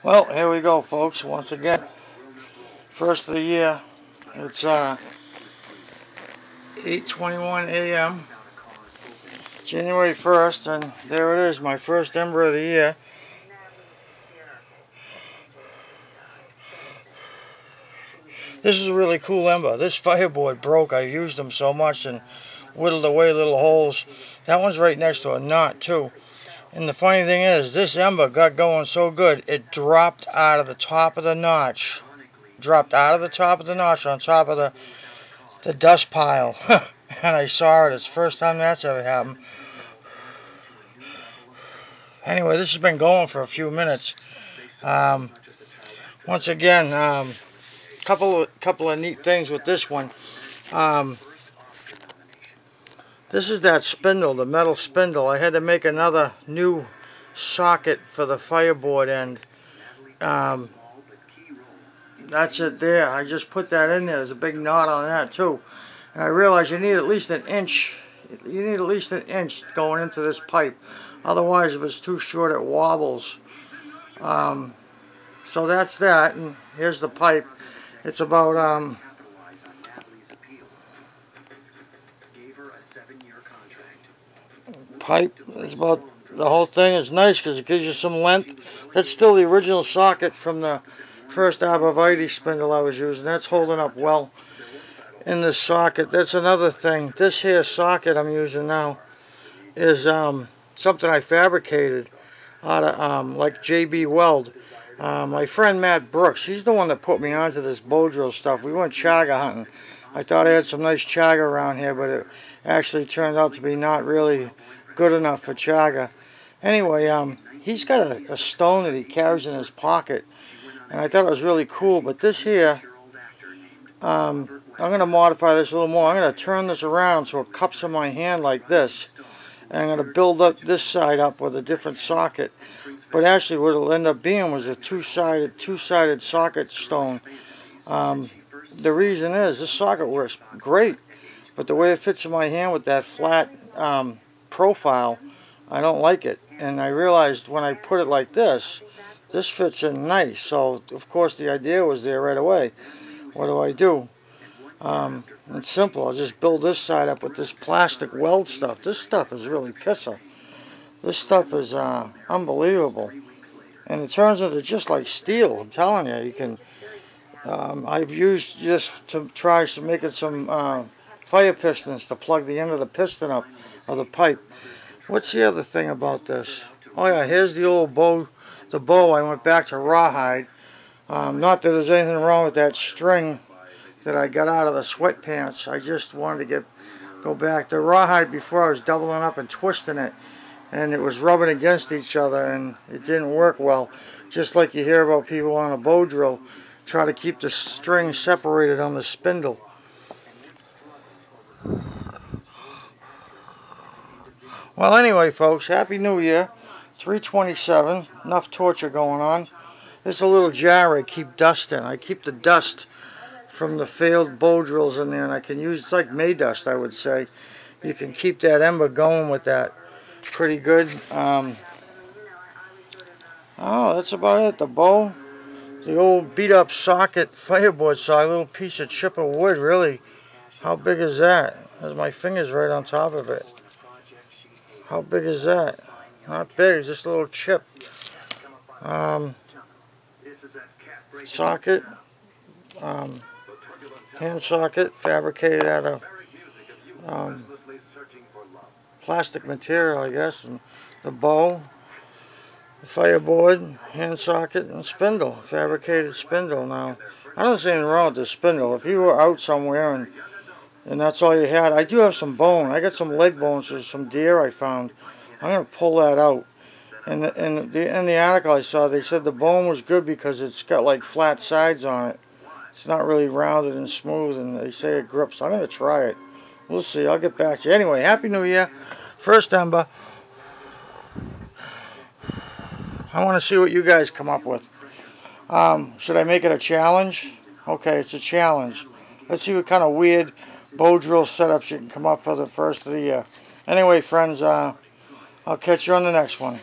Well, here we go, folks. Once again, first of the year. It's 8:21 a.m. January 1st, and there it is, my first ember of the year. This is a really cool ember. This fireboard broke. I've used them so much and whittled away little holes. That one's right next to a knot too. And the funny thing is, this ember got going so good, it dropped out of the top of the notch. Dropped out of the top of the notch on top of the dust pile. And I saw it. It's the first time that's ever happened. Anyway, this has been going for a few minutes. Once again, couple of neat things with this one. This is that spindle, the metal spindle. I had to make another new socket for the fireboard end. That's it there. I just put that in there. There's a big knot on that too. And I realized you need at least an inch. You need at least an inch going into this pipe. Otherwise, if it's too short, it wobbles. So that's that. And here's the pipe. It's about pipe. It's about, the whole thing is nice because it gives you some length. That's still the original socket from the first arborvitae spindle I was using. That's holding up well in this socket. That's another thing. This here socket I'm using now is something I fabricated out of like JB Weld. My friend Matt Brooks, he's the one that put me onto this Bowdrill stuff. We went chaga hunting. I thought I had some nice chaga around here, but it actually turned out to be not really good enough for chaga. Anyway, he's got a stone that he carries in his pocket, and I thought it was really cool. But this here, I'm going to modify this a little more. I'm going to turn this around so it cups in my hand like this. And I'm going to build up this side up with a different socket. But actually what it'll end up being was a two-sided socket stone. The reason is this socket works great, but the way it fits in my hand with that flat profile, I don't like it. And I realized when I put it like this fits in nice. So of course the idea was there right away. What do? It's simple. I'll just build this side up with this plastic weld stuff. This stuff is really pisser. This stuff is unbelievable. And it turns into just like steel. I'm telling you, you can. I've used just to try some making some fire pistons to plug the end of the piston up of the pipe. What's the other thing about this? Oh yeah, here's the old bow. The bow. I went back to rawhide. Not that there's anything wrong with that string that I got out of the sweatpants. I just wanted to go back to rawhide. Before I was doubling up and twisting it, and it was rubbing against each other, and it didn't work well. Just like you hear about people on a Bowdrill try to keep the string separated on the spindle. Well, anyway, folks, Happy New Year. 3/27. Enough torture going on. This is a little jar I keep dust in. I keep the dust from the failed Bowdrills in there, and I can use, it's like May dust, I would say. You can keep that ember going with that pretty good. Oh, that's about it. The bow, the old beat up socket fireboard saw, a little piece of chip of wood, really. How big is that? There's my fingers right on top of it. How big is that? Not big, it's just a little chip. Socket. Hand socket fabricated out of plastic material, I guess, and the bow, the fireboard, hand socket, and spindle, fabricated spindle. Now, I don't see anything wrong with this spindle. If you were out somewhere and that's all you had, I do have some bone. I got some leg bones from some deer I found. I'm going to pull that out. And in the article I saw, they said the bone was good because it's got like flat sides on it. It's not really rounded and smooth, and they say it grips. I'm going to try it. We'll see. I'll get back to you. Anyway, Happy New Year. First ember. I want to see what you guys come up with. Should I make it a challenge? Okay, it's a challenge. Let's see what kind of weird Bowdrill setups you can come up for the first of the year. Anyway, friends, I'll catch you on the next one.